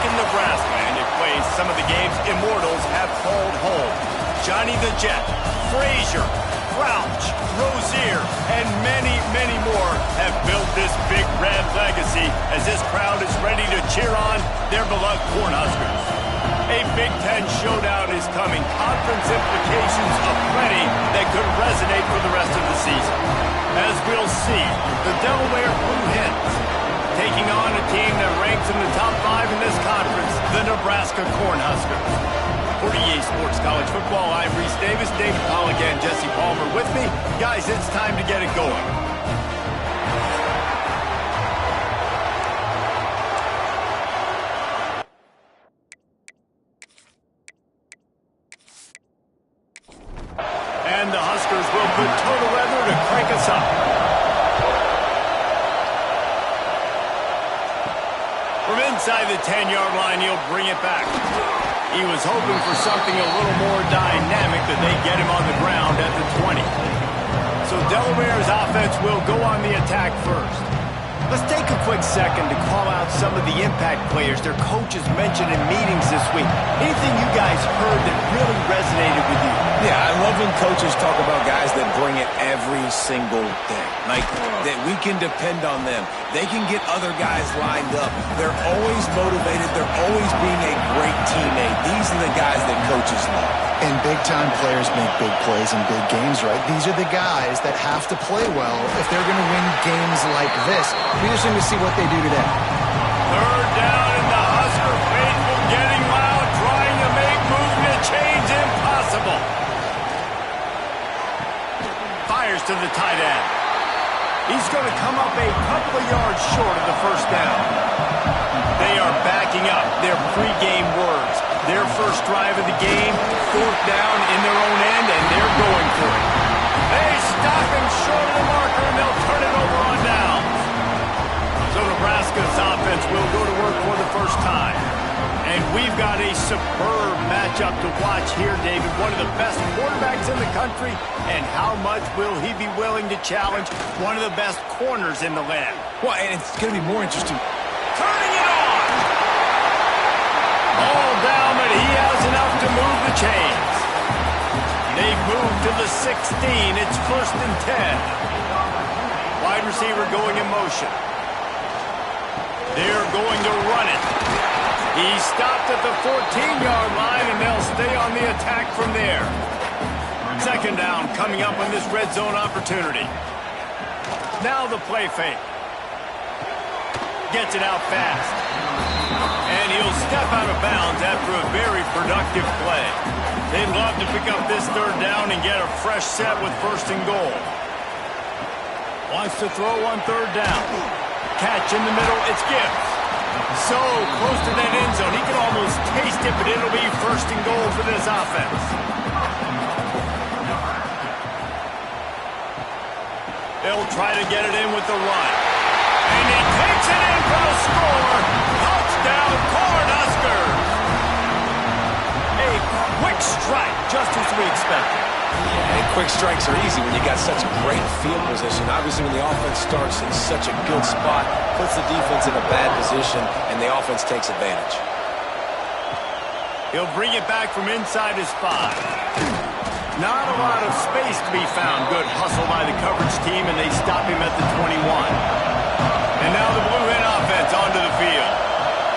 in Nebraska, and it plays some of the game's immortals have called home. Johnny the Jet, Frazier, Crouch, Rozier, and many, many more have built this Big Red legacy as this crowd is ready to cheer on their beloved Cornhuskers. A Big Ten showdown is coming. Conference implications aplenty that could resonate for the rest of the season. As we'll see, the Delaware Blue Hens taking on a team that ranks in the top 5 in this conference, the Nebraska Cornhuskers. For EA Sports College Football, I'm Reese Davis, David Pollock, and Jesse Palmer with me. Guys, it's time to get it going. And the Huskers will put total weather to crank us up. From inside the 10-yard line, he'll bring it back. He was hoping for something a little more dynamic, that they get him on the ground at the 20. So Delaware's offense will go on the attack first. Let's take a quick second to call out some of the impact players their coaches mentioned in meetings this week. Anything you guys heard that really resonated with you? Yeah, I love when coaches talk about guys that bring it every single day. Like, that we can depend on them. They can get other guys lined up. They're always motivated. They're always being a great teammate. These are the guys that coaches love. And big-time players make big plays in big games, right? These are the guys that have to play well if they're going to win games like this. We're just going to see what they do today. Third down, and the Husker faithful getting loud, trying to make movement change impossible. Fires to the tight end. He's going to come up a couple of yards short of the first down. They are backing up their pregame words. Their first drive of the game, fourth down in their own end, and they're going for it. They stop him short of the marker, and they'll turn it over on downs. So Nebraska's offense will go to work for the first time. And we've got a superb matchup to watch here, David. One of the best quarterbacks in the country, and how much will he be willing to challenge one of the best corners in the land? Well, and it's going to be more interesting. Turning it on! All down, but he has enough to move the chains. They've moved to the 16. It's 1st and 10. Wide receiver going in motion. They're going to run it. He stopped at the 14-yard line, and they'll stay on the attack from there. Second down coming up on this red zone opportunity. Now the play fake. Gets it out fast. And he'll step out of bounds after a very productive play. They'd love to pick up this third down and get a fresh set with 1st and goal. Wants to throw on third down. Catch in the middle, it's Gibbs. So close to that end zone, he can almost taste it, but it'll be 1st and goal for this offense. They'll try to get it in with the run. And he takes it in for the score. Touchdown, Cornhuskers. A quick strike, just as we expected. Yeah, and quick strikes are easy when you got such great field position. Obviously, when the offense starts in such a good spot, puts the defense in a bad position, and the offense takes advantage. He'll bring it back from inside his 5. Not a lot of space to be found. Good hustle by the coverage team, and they stop him at the 21. And now the Blue Hen offense onto the field.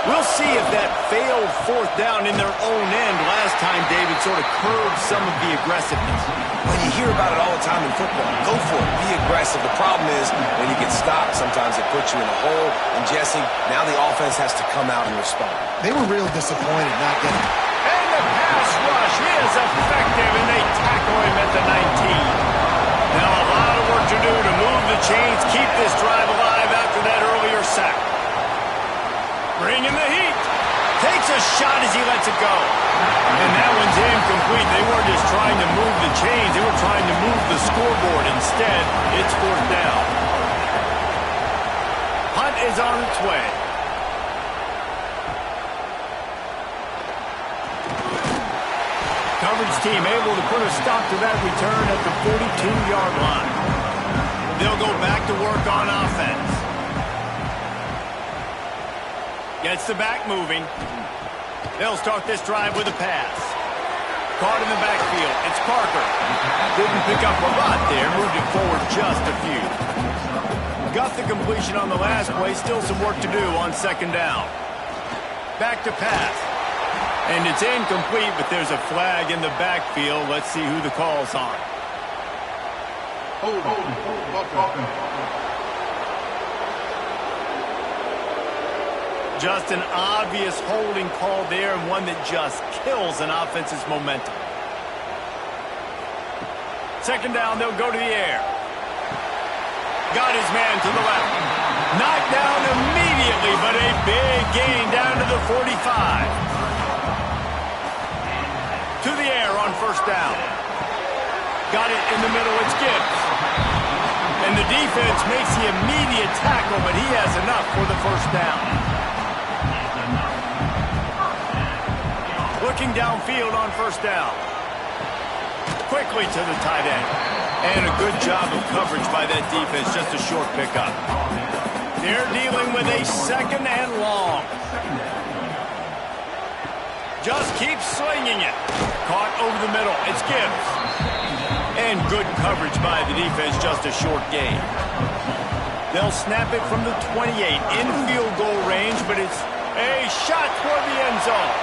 We'll see if that failed 4th down in their own end last time, David, sort of curbed some of the aggressiveness. When you hear about it all the time in football, go for it. Be aggressive. The problem is when you get stopped, sometimes it puts you in a hole. And, Jesse, now the offense has to come out and respond. They were real disappointed not getting it. And the pass rush is effective, and they tackle him at the 19. Now a lot of work to do to move the chains, keep this drive alive after that earlier sack. Bringing the heat. Takes a shot as he lets it go. And that one's incomplete. They weren't just trying to move the chains. They were trying to move the scoreboard. Instead, it's 4th down. Hunt is on its way. Coverage team able to put a stop to that return at the 42-yard line. They'll go back to work on offense. Gets the back moving. They'll start this drive with a pass. Caught in the backfield. It's Parker. Didn't pick up a lot there. Moved it forward just a few. Got the completion on the last play. Still some work to do on second down. Back to pass. And it's incomplete, but there's a flag in the backfield. Let's see who the call's on. Just an obvious holding call there, and one that just kills an offense's momentum. Second down, they'll go to the air. Got his man to the left. Knocked down immediately, but a big gain down to the 45. To the air on first down. Got it in the middle, it's Gibbs. And the defense makes the immediate tackle, but he has enough for the first down. Looking downfield on first down. Quickly to the tight end. And a good job of coverage by that defense, just a short pickup. They're dealing with a second and long. Just keeps slinging it. Caught over the middle. It's Gibbs. And good coverage by the defense, just a short gain. They'll snap it from the 28 in field goal range, but it's a shot toward the end zone.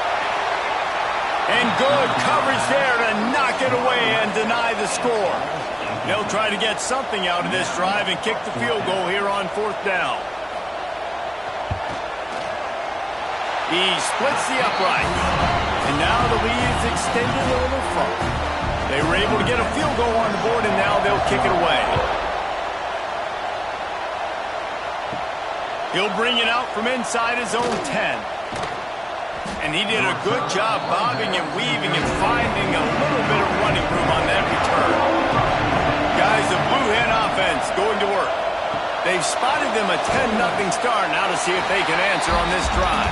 And good coverage there to knock it away and deny the score. They'll try to get something out of this drive and kick the field goal here on fourth down. He splits the uprights. And now the lead is extended a little further. They were able to get a field goal on the board, and now they'll kick it away. He'll bring it out from inside his own 10. And he did a good job bobbing and weaving and finding a little bit of running room on that return. Guys, the Blue Hen offense going to work. They've spotted them a 10-0 start. Now to see if they can answer on this drive.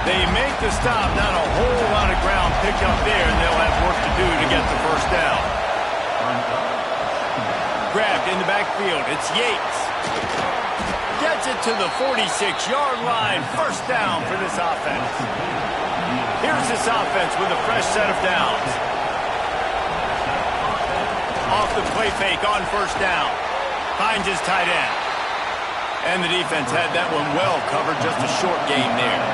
They make the stop, not a whole lot of ground picked up there, and they'll have work to do to get the first down. Grabbed in the backfield. It's Yates. Gets it to the 46-yard line. First down for this offense. Here's this offense with a fresh set of downs. Off the play fake on first down. Finds his tight end. And the defense had that one well covered, just a short gain there.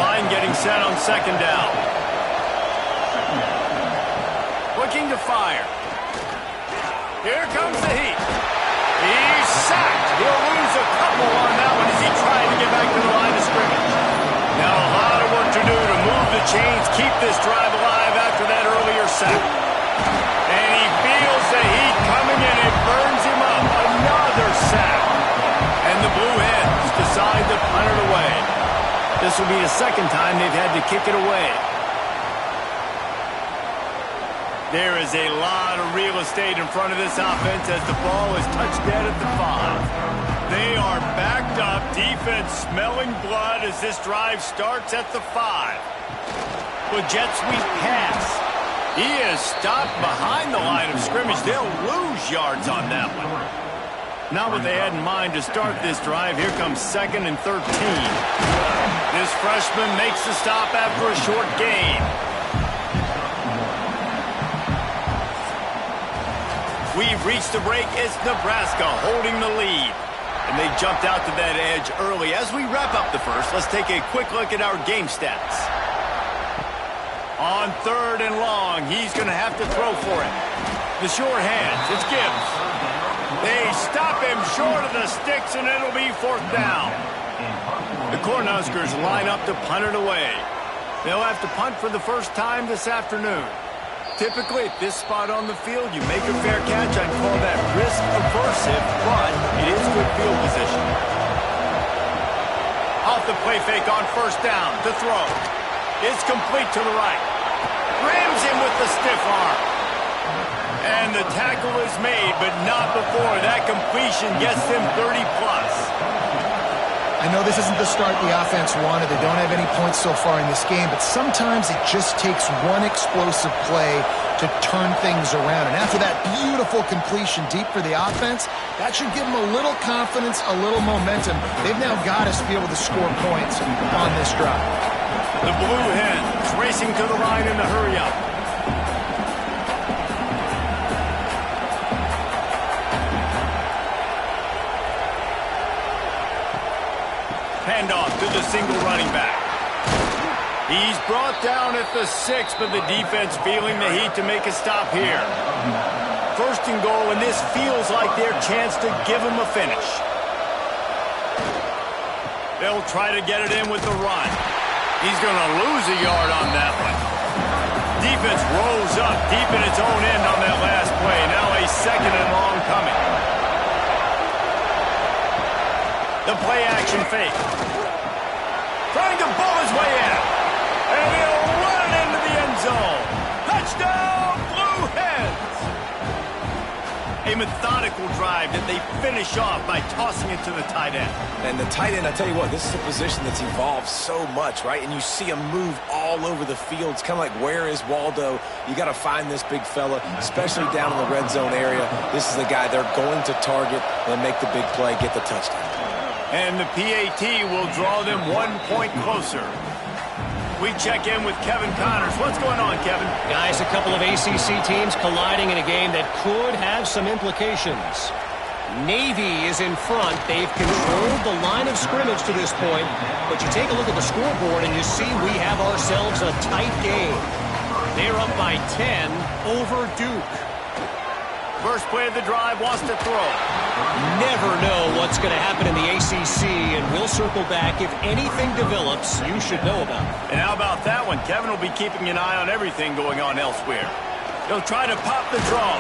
Line getting set on second down. Looking to fire. Here comes the heat. He's sacked. He'll lose a couple on that one as he tried to get back to the line of scrimmage. Now a lot of work to do to move the chains, keep this drive alive after that earlier sack. And he feels the heat coming and it burns him up. Another sack. And the Blue Hens decide to punt it away. This will be the second time they've had to kick it away. There is a lot of real estate in front of this offense as the ball is touched dead at the 5. They are backed up, defense smelling blood as this drive starts at the 5. With jet sweep pass. He is stopped behind the line of scrimmage. They'll lose yards on that one. Not what they had in mind to start this drive. Here comes 2nd and 13. This freshman makes the stop after a short gain. We've reached the break. It's Nebraska holding the lead. And they jumped out to that edge early. As we wrap up the first, let's take a quick look at our game stats. On 3rd and long, he's going to have to throw for it. The sure hands. It's Gibbs. They stop him short of the sticks, and it'll be 4th down. The Cornhuskers line up to punt it away. They'll have to punt for the first time this afternoon. Typically, at this spot on the field, you make a fair catch. I'd call that risk-aversive, but it is good field position. Off the play fake on first down to throw. It's complete to the right. Rams him with the stiff arm. And the tackle is made, but not before that completion gets them 30+. I know this isn't the start the offense wanted. They don't have any points so far in this game, but sometimes it just takes one explosive play to turn things around. And after that beautiful completion deep for the offense, that should give them a little confidence, a little momentum. They've now got us to be able to score points on this drive. The Blue Hens racing to the line in the hurry-up. Handoff to the single running back. He's brought down at the 6, but the defense feeling the heat to make a stop here. First and goal, and this feels like their chance to give him a finish. They'll try to get it in with the run. He's going to lose a yard on that one. Defense rolls up deep in its own end on that last play. Now a second and long coming. The play action fake. Trying to bull his way in. And he'll run it into the end zone. Touchdown, Blue Hens. A methodical drive that they finish off by tossing it to the tight end. And the tight end, I tell you what, this is a position that's evolved so much, right? And you see him move all over the field. It's kind of like, where is Waldo? You got to find this big fella, especially down in the red zone area. This is the guy they're going to target and make the big play, get the touchdown. And the PAT will draw them 1 point closer. We check in with Kevin Connors. What's going on, Kevin? Guys, a couple of ACC teams colliding in a game that could have some implications. Navy is in front. They've controlled the line of scrimmage to this point. But you take a look at the scoreboard and you see we have ourselves a tight game. They're up by 10 over Duke. First play of the drive, wants to throw. Never know what's going to happen in the ACC, and we'll circle back. If anything develops, you should know about it. And how about that one? Kevin will be keeping an eye on everything going on elsewhere. He'll try to pop the draw.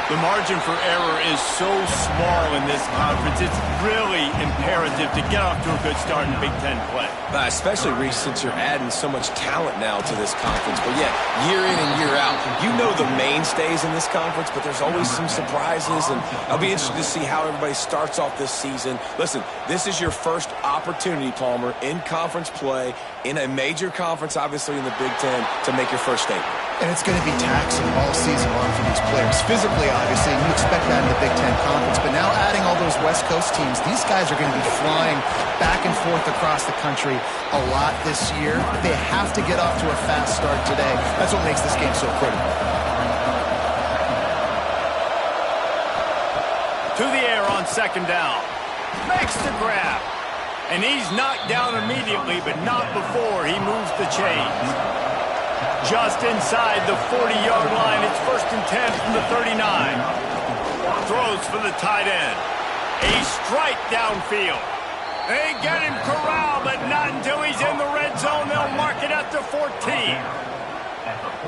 The margin for error is so small in this conference. It's really imperative to get off to a good start in Big Ten play. Especially, Reese, since you're adding so much talent now to this conference. But yet, year in and year out, you know the mainstays in this conference, but there's always some surprises. And I'll be interested to see how everybody starts off this season. Listen, this is your first opportunity, Palmer, in conference play, in a major conference, obviously in the Big Ten, to make your first statement. And it's going to be taxing all season long for these players. Physically, obviously, you expect that in the Big Ten Conference. But now adding all those West Coast teams, these guys are going to be flying back and forth across the country a lot this year. They have to get off to a fast start today. That's what makes this game so critical. To the air on second down. Makes the grab. And he's knocked down immediately, but not before he moves the chains. Just inside the 40-yard line. It's 1st and 10 from the 39. Throws for the tight end. A strike downfield. They get him corralled, but not until he's in the red zone. They'll mark it at the 14.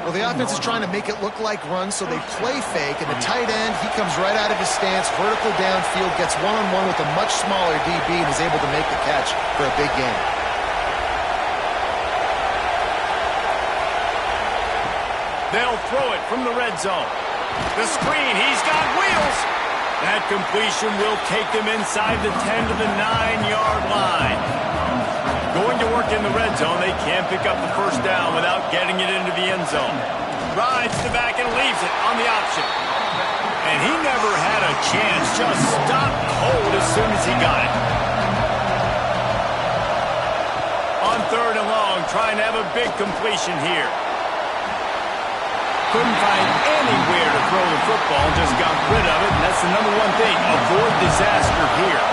Well, the offense is trying to make it look like runs, so they play fake, and the tight end, he comes right out of his stance, vertical downfield, gets one-on-one with a much smaller DB, and is able to make the catch for a big gain. They'll throw it from the red zone. The screen, he's got wheels. That completion will take them inside the 10 to the 9-yard line. Going to work in the red zone, they can't pick up the first down without getting it into the end zone. Rides the back and leaves it on the option. And he never had a chance, just stopped cold as soon as he got it. On 3rd and long, trying to have a big completion here. Couldn't find anywhere to throw the football, just got rid of it, and that's the number one thing. Avoid disaster here.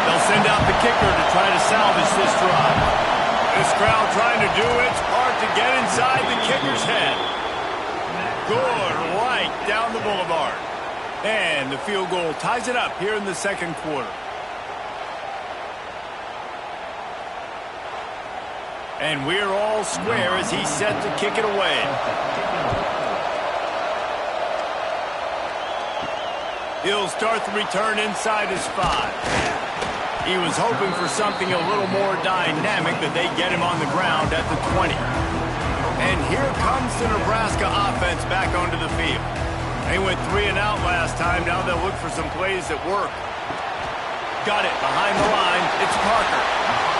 They'll send out the kicker to try to salvage this drive. This crowd trying to do its part to get inside the kicker's head. Good right down the boulevard. And the field goal ties it up here in the second quarter. And we're all square as he's set to kick it away. He'll start the return inside his 5. He was hoping for something a little more dynamic, but they get him on the ground at the 20. And here comes the Nebraska offense back onto the field. They went 3 and out last time. Now they'll look for some plays that work. Got it behind the line. It's Parker.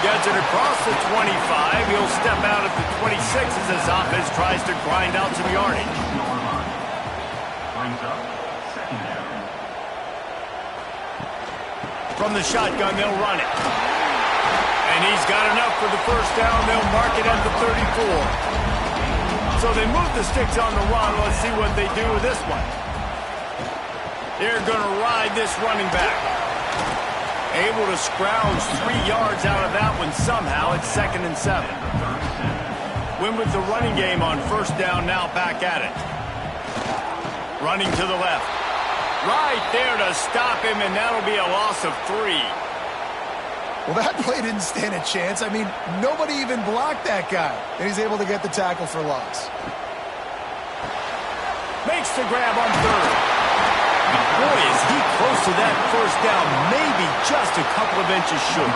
Gets it across the 25. He'll step out at the 26 as his offense tries to grind out some yardage. From the shotgun, they'll run it. And he's got enough for the first down. They'll mark it at the 34. So they move the sticks on the run. Let's see what they do with this one. They're going to ride this running back. Able to scrounge 3 yards out of that one somehow. It's 2nd and 7. Win with the running game on first down, now back at it. Running to the left. Right there to stop him, and that'll be a loss of 3. Well, that play didn't stand a chance. I mean, nobody even blocked that guy, and he's able to get the tackle for loss. Makes the grab on 3rd. Boy, is he close to that first down, maybe just a couple of inches short.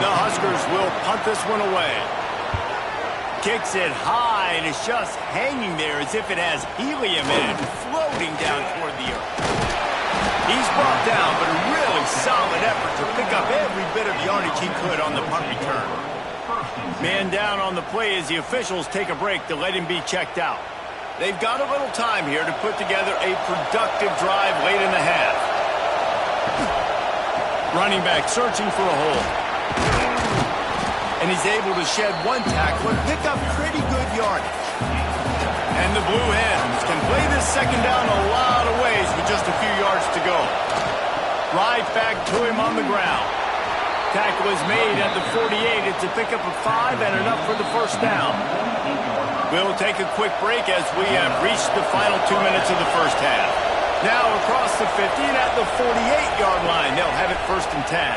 The Huskers will punt this one away. Kicks it high, and it's just hanging there as if it has helium in it, floating down toward the earth. He's brought down, but a really solid effort to pick up every bit of yardage he could on the punt return. Man down on the play as the officials take a break to let him be checked out. They've got a little time here to put together a productive drive late in the half. Running back searching for a hole. And he's able to shed 1 tackle and pick up pretty good yardage. And the Blue Hens can play this second down a lot of ways with just a few yards to go. Right back to him on the ground. Tackle is made at the 48. It's a pickup of 5 and enough for the first down. We'll take a quick break as we have reached the final 2 minutes of the first half. Now across the 50 and at the 48-yard line. They'll have it 1st and 10.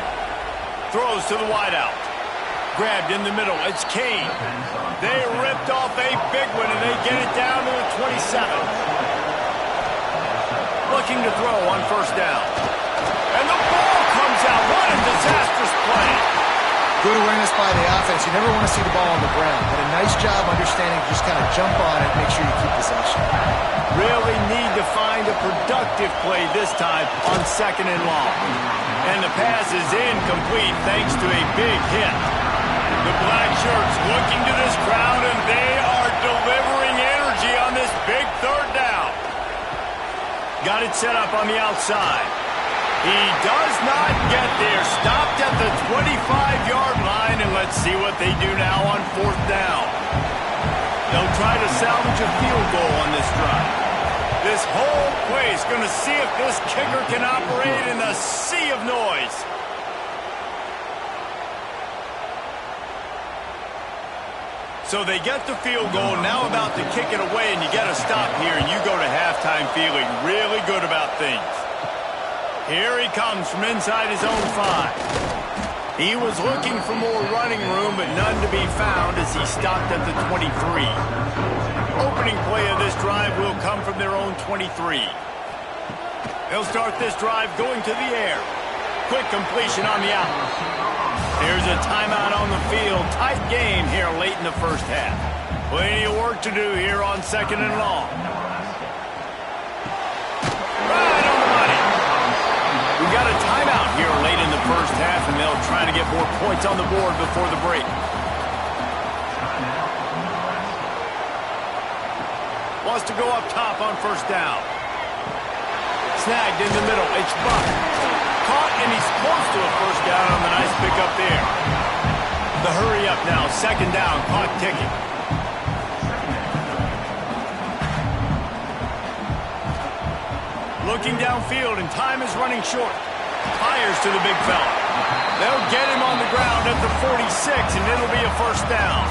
Throws to the wideout. Grabbed in the middle. It's Kane. They ripped off a big one, and they get it down to the 27. Looking to throw on first down. And the ball comes out. What a disastrous play. Good awareness by the offense. You never want to see the ball on the ground, but a nice job understanding to just kind of jump on it and make sure you keep possession. Really need to find a productive play this time on 2nd and long. And the pass is incomplete thanks to a big hit. The black shirts looking to this crowd, and they are delivering energy on this big 3rd down. Got it set up on the outside. He does not get there. Stopped at the 25-yard line, and let's see what they do now on 4th down. They'll try to salvage a field goal on this drive. This whole place going to see if this kicker can operate in the sea of noise. So they get the field goal, now about to kick it away, and you got to stop here, and you go to halftime feeling really good about things. Here he comes from inside his own 5. He was looking for more running room, but none to be found as he stopped at the 23. Opening play of this drive will come from their own 23. They'll start this drive going to the air. Quick completion on the out. There's a timeout on the field. Tight game here late in the first half. Plenty of work to do here on 2nd and long. Right on the money. We got a timeout here late in the first half, and they'll try to get more points on the board before the break. Wants to go up top on first down. Snagged in the middle. It's Buck. Caught, and he's close to a first down on the nice pickup there. The hurry up now. 2nd down. Clock ticking. Looking downfield, and time is running short. Fires to the big fella. They'll get him on the ground at the 46, and it'll be a first down.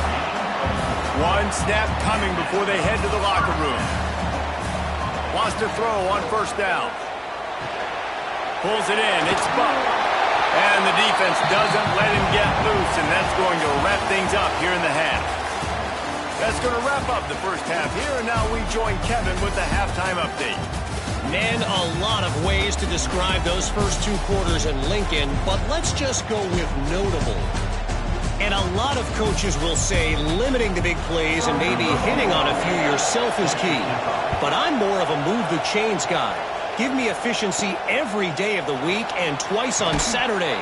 One snap coming before they head to the locker room. Wants to throw on first down. Pulls it in. It's Buck. And the defense doesn't let him get loose, and that's going to wrap things up here in the half. That's going to wrap up the first half here, and now we join Kevin with the halftime update. Man, a lot of ways to describe those first 2 quarters in Lincoln, but let's just go with notable. And a lot of coaches will say limiting the big plays and maybe hitting on a few yourself is key. But I'm more of a move the chains guy. Give me efficiency every day of the week and twice on Saturday.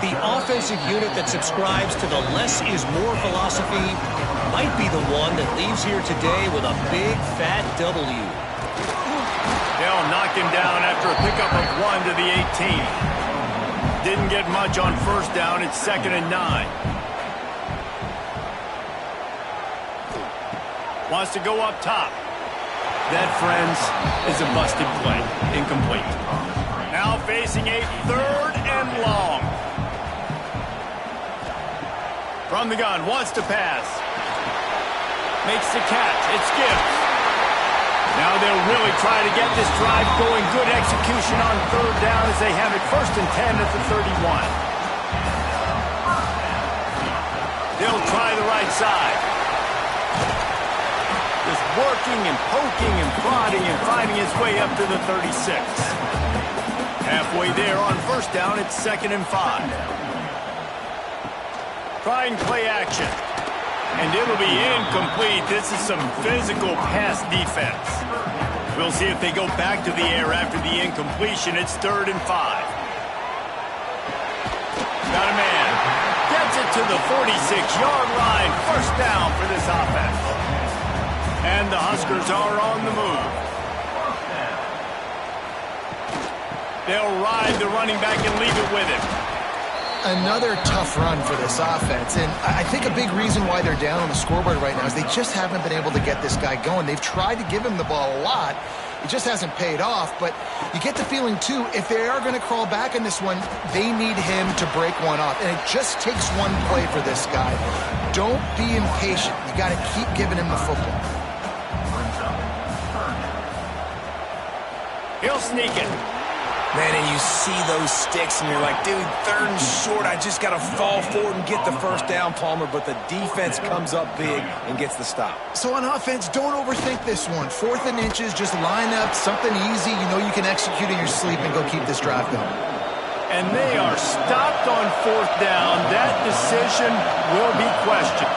The offensive unit that subscribes to the less is more philosophy might be the one that leaves here today with a big, fat W. They'll knock him down after a pickup of 1 to the 18. Didn't get much on first down. It's 2nd and 9. Wants to go up top. That, friends, is a busted play. Incomplete. Now facing a 3rd and long. From the gun, wants to pass. Makes the catch. It's Gibbs. Now they'll really try to get this drive going. Good execution on 3rd down as they have it 1st and 10 at the 31. They'll try the right side. Just working and poking and prodding and finding his way up to the 36. Halfway there on 1st down, it's 2nd and 5. Trying play action. And it'll be incomplete. This is some physical pass defense. We'll see if they go back to the air after the incompletion. It's 3rd and 5. Got a man. Gets it to the 46-yard line. 1st down for this offense. And the Huskers are on the move. They'll ride the running back and leave it with him. Another tough run for this offense, and I think a big reason why they're down on the scoreboard right now is they just haven't been able to get this guy going. They've tried to give him the ball a lot. It just hasn't paid off, but you get the feeling, too, if they are going to crawl back in this one, they need him to break one off, and it just takes one play for this guy. Don't be impatient. You got to keep giving him the football. He'll sneak it. Man, and you see those sticks, and you're like, dude, 3rd and short. I just got to fall forward and get the 1st down, Palmer. But the defense comes up big and gets the stop. So on offense, don't overthink this one. 4th and inches, just line up something easy. You know you can execute in your sleep and go keep this drive going. And they are stopped on 4th down. That decision will be questioned.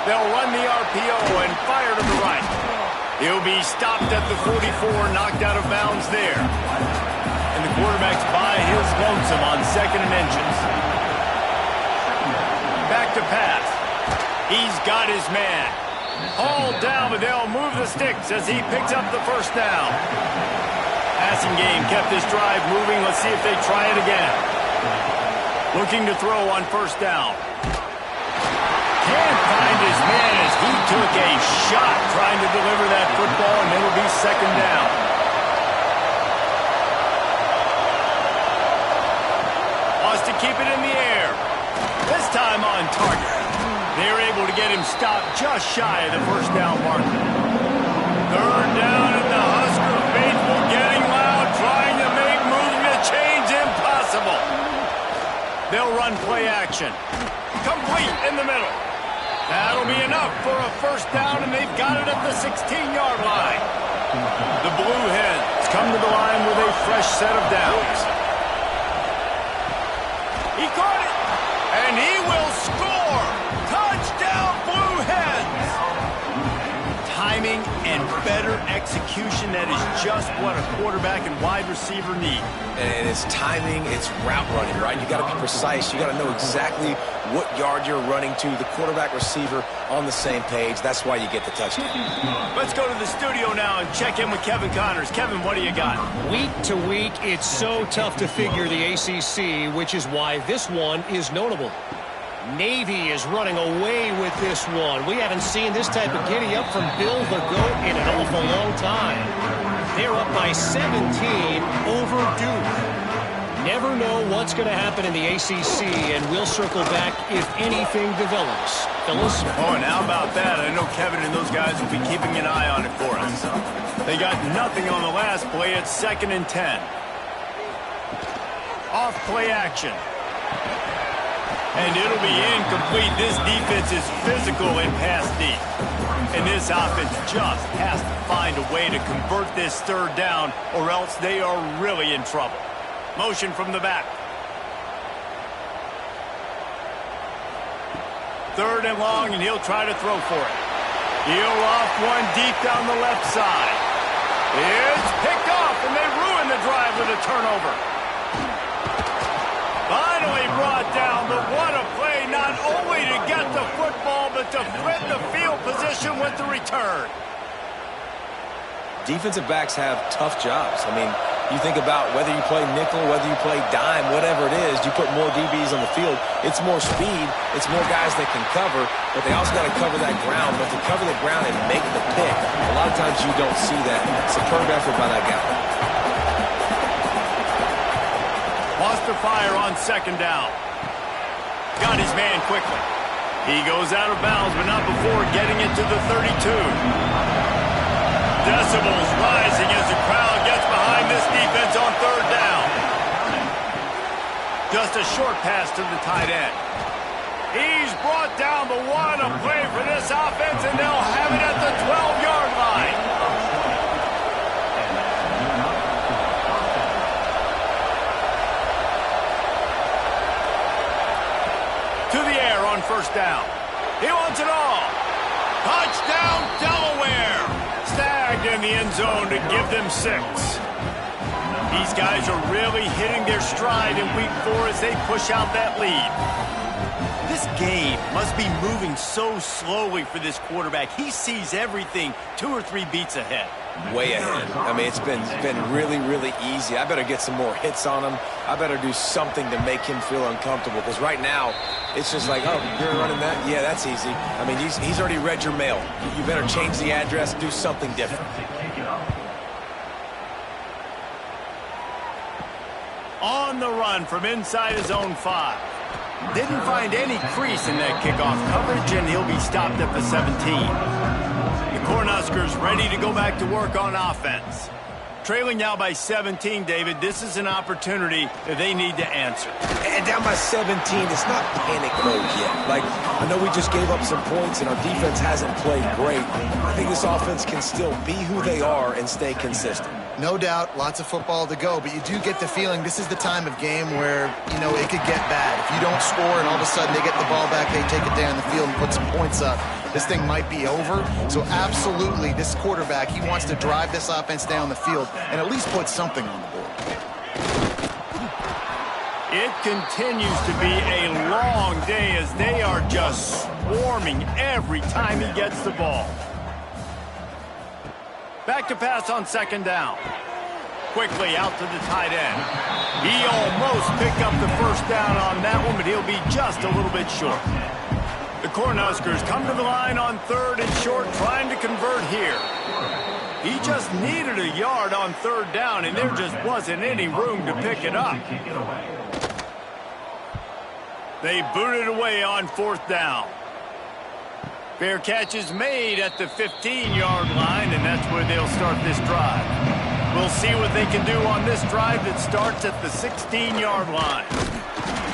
They'll run the RPO and fire to the right. He'll be stopped at the 44, knocked out of bounds there. And the quarterback's by his lonesome on 2nd and inches. Back to pass. He's got his man. Hauled down, but they'll move the sticks as he picks up the 1st down. Passing game kept this drive moving. Let's see if they try it again. Looking to throw on 1st down. Can't find his man as he took a shot trying to deliver that football, and it'll be 2nd down. Wants to keep it in the air. This time on target. They're able to get him stopped just shy of the 1st down marker. 3rd down, and the Husker faithful getting loud, trying to make movement change impossible. They'll run play action. Complete in the middle. That'll be enough for a 1st down, and they've got it at the 16-yard line. The Blue Hens come to the line with a fresh set of downs. He caught it, and he will score. Touchdown, Blue Hens. Timing and better execution, that is just what a quarterback and wide receiver need. And it's timing, it's route running, right? You got to be precise. You got to know exactly what yard you're running to. The quarterback receiver on the same page. That's why you get the touchdown. Let's go to the studio now and check in with Kevin Connors. Kevin, what do you got? Week to week, it's so tough to figure the ACC, which is why this one is notable. Navy is running away with this one. We haven't seen this type of giddy-up from Bill the GOAT in an awful long time. They're up by 17 over Duke. Never know what's going to happen in the ACC, and we'll circle back if anything develops. Phyllis? Oh, and how about that? I know Kevin and those guys will be keeping an eye on it for us. They got nothing on the last play. It's 2nd and 10. Off play action. And it'll be incomplete. This defense is physical and pass deep. And this offense just has to find a way to convert this 3rd down, or else they are really in trouble. Motion from the back. 3rd and long, and he'll try to throw for it. He'll off one deep down the left side. It's picked off, and they ruin the drive with a turnover. Finally brought down, but what a play, not only to get the football, but to flip the field position with the return. Defensive backs have tough jobs. I mean, you think about whether you play nickel, whether you play dime, whatever it is, you put more DBs on the field. It's more speed. It's more guys that can cover, but they also got to cover that ground. But to cover the ground and make the pick, a lot of times you don't see that. Superb effort by that guy. Lost the fire on second down. Got his man quickly. He goes out of bounds, but not before getting it to the 32. Decibels rising as the crowd gets behind this defense on third down. Just a short pass to the tight end. He's brought down, but what a play for this offense, and they'll have it at the 12-yard line. To the air on first down. He wants it all. Touchdown, Delaware. Snagged in the end zone to give them 6. These guys are really hitting their stride in week 4 as they push out that lead. This game must be moving so slowly for this quarterback. He sees everything 2 or 3 beats ahead. Way ahead. I mean, it's been really, really easy. I better get some more hits on him. I better do something to make him feel uncomfortable, because right now it's just like, oh, you're running that? Yeah, that's easy. I mean, he's already read your mail. You better change the address, do something different. On the run from inside his own 5. Didn't find any crease in that kickoff coverage, and he'll be stopped at the 17. The Cornhuskers ready to go back to work on offense. Trailing now by 17, David. This is an opportunity that they need to answer. And down by 17, it's not panic mode yet. Like, I know we just gave up some points and our defense hasn't played great. I think this offense can still be who they are and stay consistent. No doubt, lots of football to go, but you do get the feeling this is the time of game where, you know, it could get bad. If you don't score and all of a sudden they get the ball back, they take it down the field and put some points up, this thing might be over. So absolutely, this quarterback, he wants to drive this offense down the field and at least put something on the board. It continues to be a long day as they are just swarming every time he gets the ball. Back to pass on second down. Quickly out to the tight end. He almost picked up the first down on that one, but he'll be just a little bit short. The Cornhuskers come to the line on third and short, trying to convert here. He just needed a yard on third down, and there just wasn't any room to pick it up. They booted away on fourth down. Fair catch is made at the 15-yard line, and that's where they'll start this drive. We'll see what they can do on this drive that starts at the 16-yard line.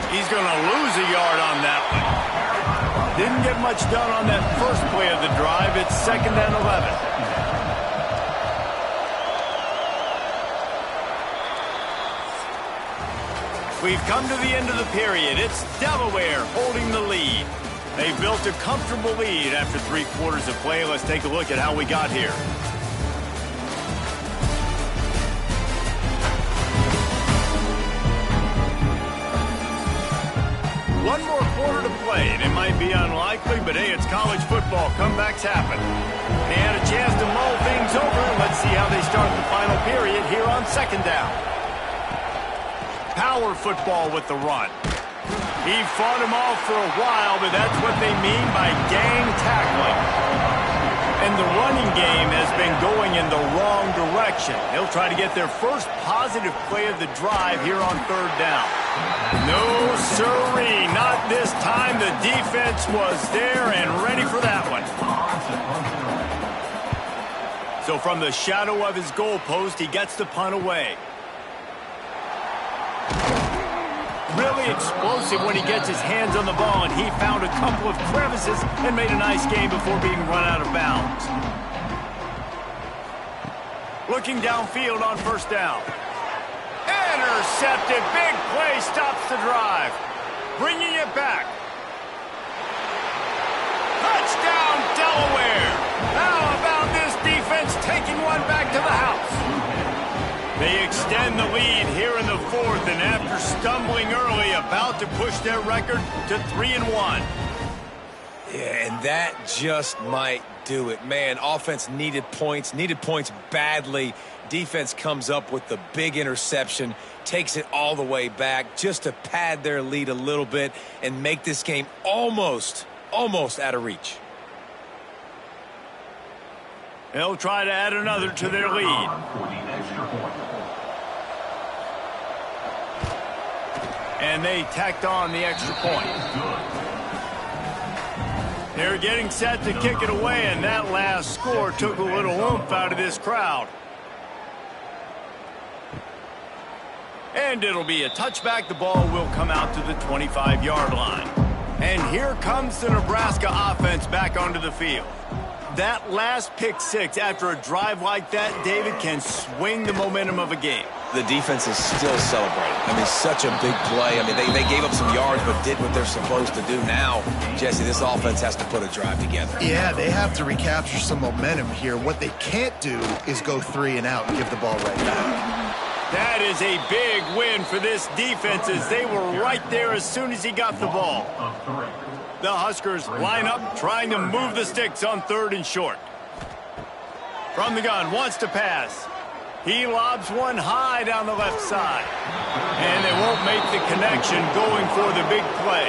He's going to lose a yard on that one. Didn't get much done on that first play of the drive. It's 2nd and 11. We've come to the end of the period. It's Delaware holding the lead. They built a comfortable lead after 3 quarters of play. Let's take a look at how we got here. One more quarter to play, and it might be unlikely, but hey, it's college football. Comebacks happen. They had a chance to mull things over. Let's see how they start the final period here on second down. Power football with the run. He fought him off for a while, but that's what they mean by gang tackling. And the running game has been going in the wrong direction. They'll try to get their first positive play of the drive here on third down. No siree, not this time. The defense was there and ready for that one. So from the shadow of his goalpost, he gets the punt away. Really explosive when he gets his hands on the ball, and he found a couple of crevices and made a nice game before being run out of bounds. Looking downfield on first down. Intercepted. Big play stops the drive. Bringing it back. Touchdown, Delaware. How about this defense taking one back to the house? They extend the lead here in the fourth, and after stumbling early, about to push their record to 3-1. Yeah, and that just might do it. Man, offense needed points badly. Defense comes up with the big interception, takes it all the way back just to pad their lead a little bit and make this game almost out of reach. They'll try to add another to their lead. And they tacked on the extra point. They're getting set to kick it away, and that last score took a little oomph out of this crowd. And it'll be a touchback. The ball will come out to the 25-yard line. And here comes the Nebraska offense back onto the field. That last pick six after a drive like that, David, can swing the momentum of a game. The defense is still celebrating. I mean, such a big play. I mean, they gave up some yards but did what they're supposed to do. Now, Jesse, this offense has to put a drive together. Yeah, they have to recapture some momentum here. What they can't do is go 3 and out and give the ball right back. That is a big win for this defense as they were right there as soon as he got the ball. The Huskers line up, trying to move the sticks on 3rd and short. From the gun, wants to pass. He lobs one high down the left side. And they won't make the connection going for the big play.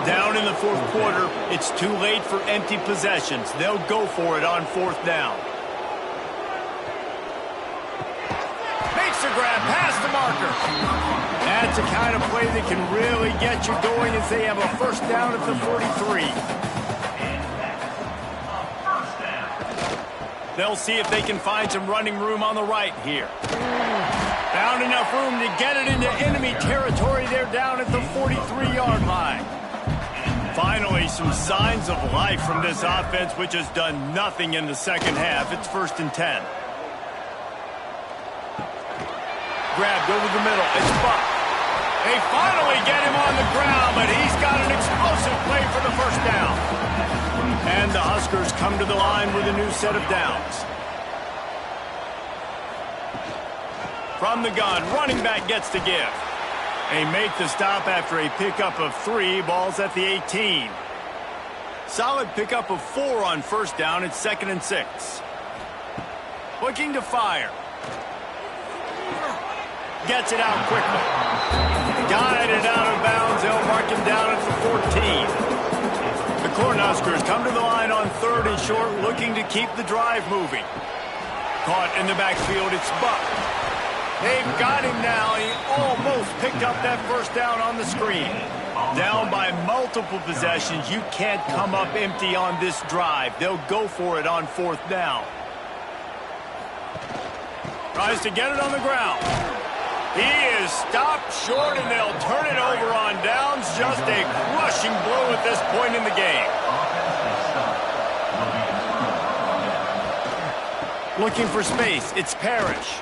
Down in the 4th quarter, it's too late for empty possessions. They'll go for it on 4th down. Makes a grab past the marker. That's the kind of play that can really get you going as they have a 1st down at the 43. They'll see if they can find some running room on the right here. Found enough room to get it into enemy territory. They're down at the 43-yard line. Finally, some signs of life from this offense, which has done nothing in the second half. It's 1st and 10. Grabbed over the middle. It's Buck. They finally get him on the ground, but he's got an explosive play for the 1st down. And the Huskers come to the line with a new set of downs. From the gun, running back gets to give. They make the stop after a pickup of 3. Ball's at the 18. Solid pickup of 4 on 1st down. It's 2nd and 6. Looking to fire. Gets it out quickly. Guided out of bounds. They'll mark him down at the 14. The Cornhuskers come to the line on 3rd and short, looking to keep the drive moving. Caught in the backfield, it's Buck. They've got him now. He almost picked up that 1st down on the screen. Down by multiple possessions. You can't come up empty on this drive. They'll go for it on 4th down. Tries to get it on the ground. He is stopped short, and they'll turn it over on downs. Just a crushing blow at this point in the game. Looking for space. It's Parrish.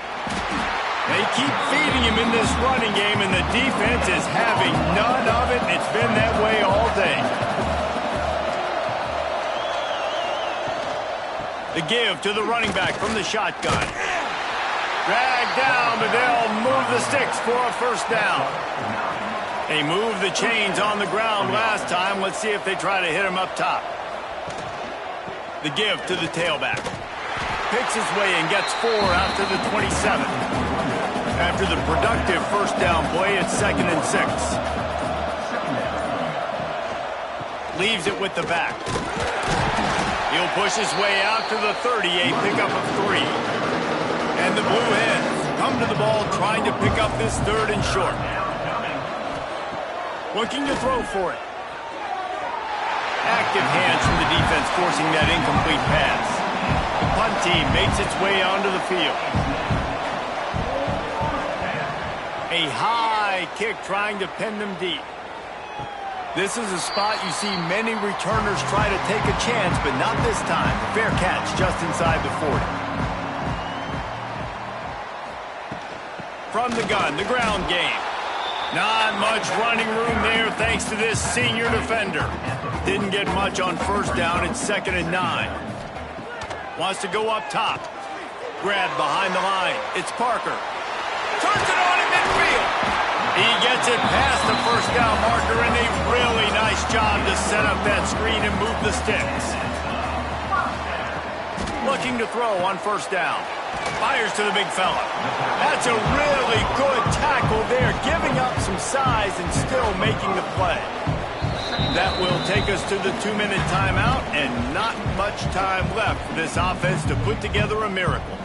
They keep feeding him in this running game, and the defense is having none of it. It's been that way all day. The give to the running back from the shotgun. Dragged down, but they'll move the sticks for a 1st down. They moved the chains on the ground last time. Let's see if they try to hit him up top. The give to the tailback. Picks his way and gets 4 out to the 27. After the productive 1st down play, it's 2nd and 6. Leaves it with the back. He'll push his way out to the 38, pickup of 3. And the Blue Hens come to the ball trying to pick up this 3rd and short. Looking to throw for it. Active hands from the defense forcing that incomplete pass. The punt team makes its way onto the field. A high kick trying to pin them deep. This is a spot you see many returners try to take a chance, but not this time. Fair catch just inside the 40. From the gun, the ground game. Not much running room there thanks to this senior defender. Didn't get much on 1st down. It's 2nd and 9. Wants to go up top. Grabbed behind the line. It's Parker. Turns it on in midfield. He gets it past the first down marker, and a really nice job to set up that screen and move the sticks. Looking to throw on first down. Fires to the big fella. That's a really good tackle there, giving up some size and still making the play. That will take us to the 2-minute timeout, and not much time left for this offense to put together a miracle.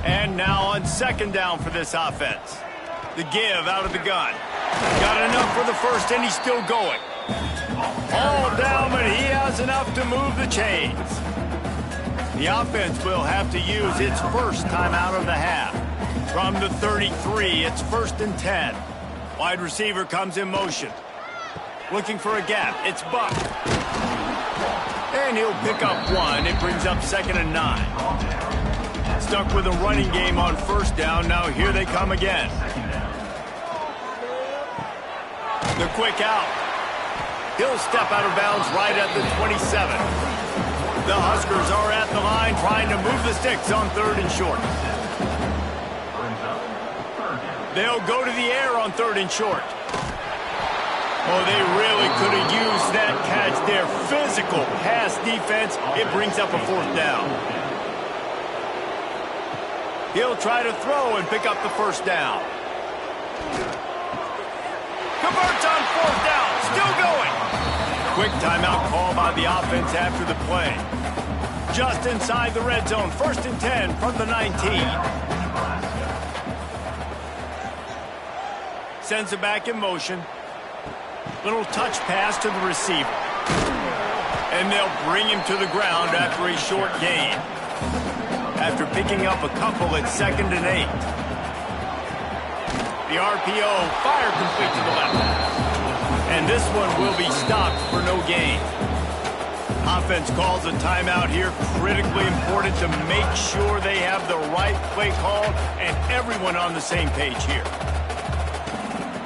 And now on second down for this offense. The give out of the gun. Got enough for the first, and he's still going. All down, but he has enough to move the chains. The offense will have to use its first timeout of the half. From the 33, it's 1st and 10. Wide receiver comes in motion. Looking for a gap. It's Buck. And he'll pick up one. It brings up 2nd and 9. Stuck with a running game on first down. Now here they come again. The quick out. He'll step out of bounds right at the 27. The Huskers are at the line trying to move the sticks on 3rd and short. They'll go to the air on 3rd and short. Oh, they really could have used that catch there. Physical pass defense. It brings up a 4th down. He'll try to throw and pick up the first down. Converts on 4th down. Still going. Quick timeout call by the offense after the play. Just inside the red zone. 1st and 10 from the 19. Sends it back in motion. Little touch pass to the receiver. And they'll bring him to the ground after a short gain. After picking up a couple at 2nd and 8. The RPO, fire complete to the left. And this one will be stopped for no gain. Offense calls a timeout here. Critically important to make sure they have the right play called and everyone on the same page here.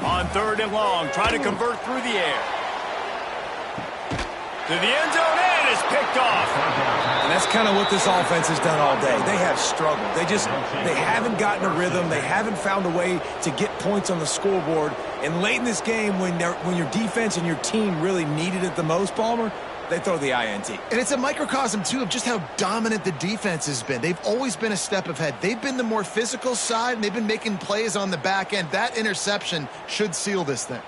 On 3rd and long, trying to convert through the air. To the end zone, and it's picked off. And that's kind of what this offense has done all day. They have struggled. They haven't gotten a rhythm. They haven't found a way to get points on the scoreboard. And late in this game, when your defense and your team really needed it the most, Palmer, they throw the INT. And it's a microcosm, too, of just how dominant the defense has been. They've always been a step ahead. They've been the more physical side, and they've been making plays on the back end. That interception should seal this thing.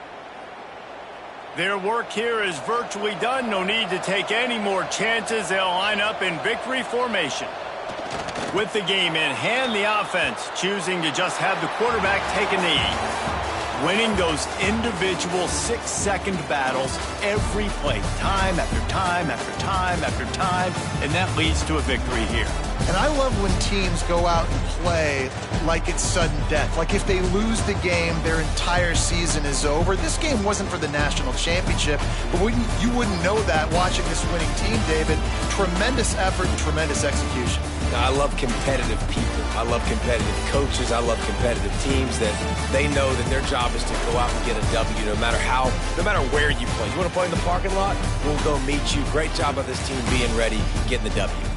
Their work here is virtually done. No need to take any more chances. They'll line up in victory formation. With the game in hand, the offense choosing to just have the quarterback take a knee. Winning those individual 6-second battles every play, time after time after time after time, and that leads to a victory here. And I love when teams go out and play like it's sudden death. Like if they lose the game, their entire season is over. This game wasn't for the national championship, but you wouldn't know that watching this winning team, David. Tremendous effort and tremendous execution. I love competitive people. I love competitive coaches. I love competitive teams that they know that their job is to go out and get a W no matter where you play. You want to play in the parking lot? We'll go meet you. Great job of this team being ready, getting the W.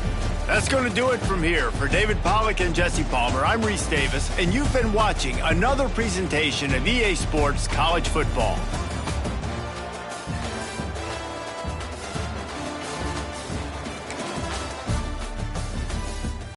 That's going to do it from here. For David Pollack and Jesse Palmer, I'm Reese Davis, and you've been watching another presentation of EA Sports College Football.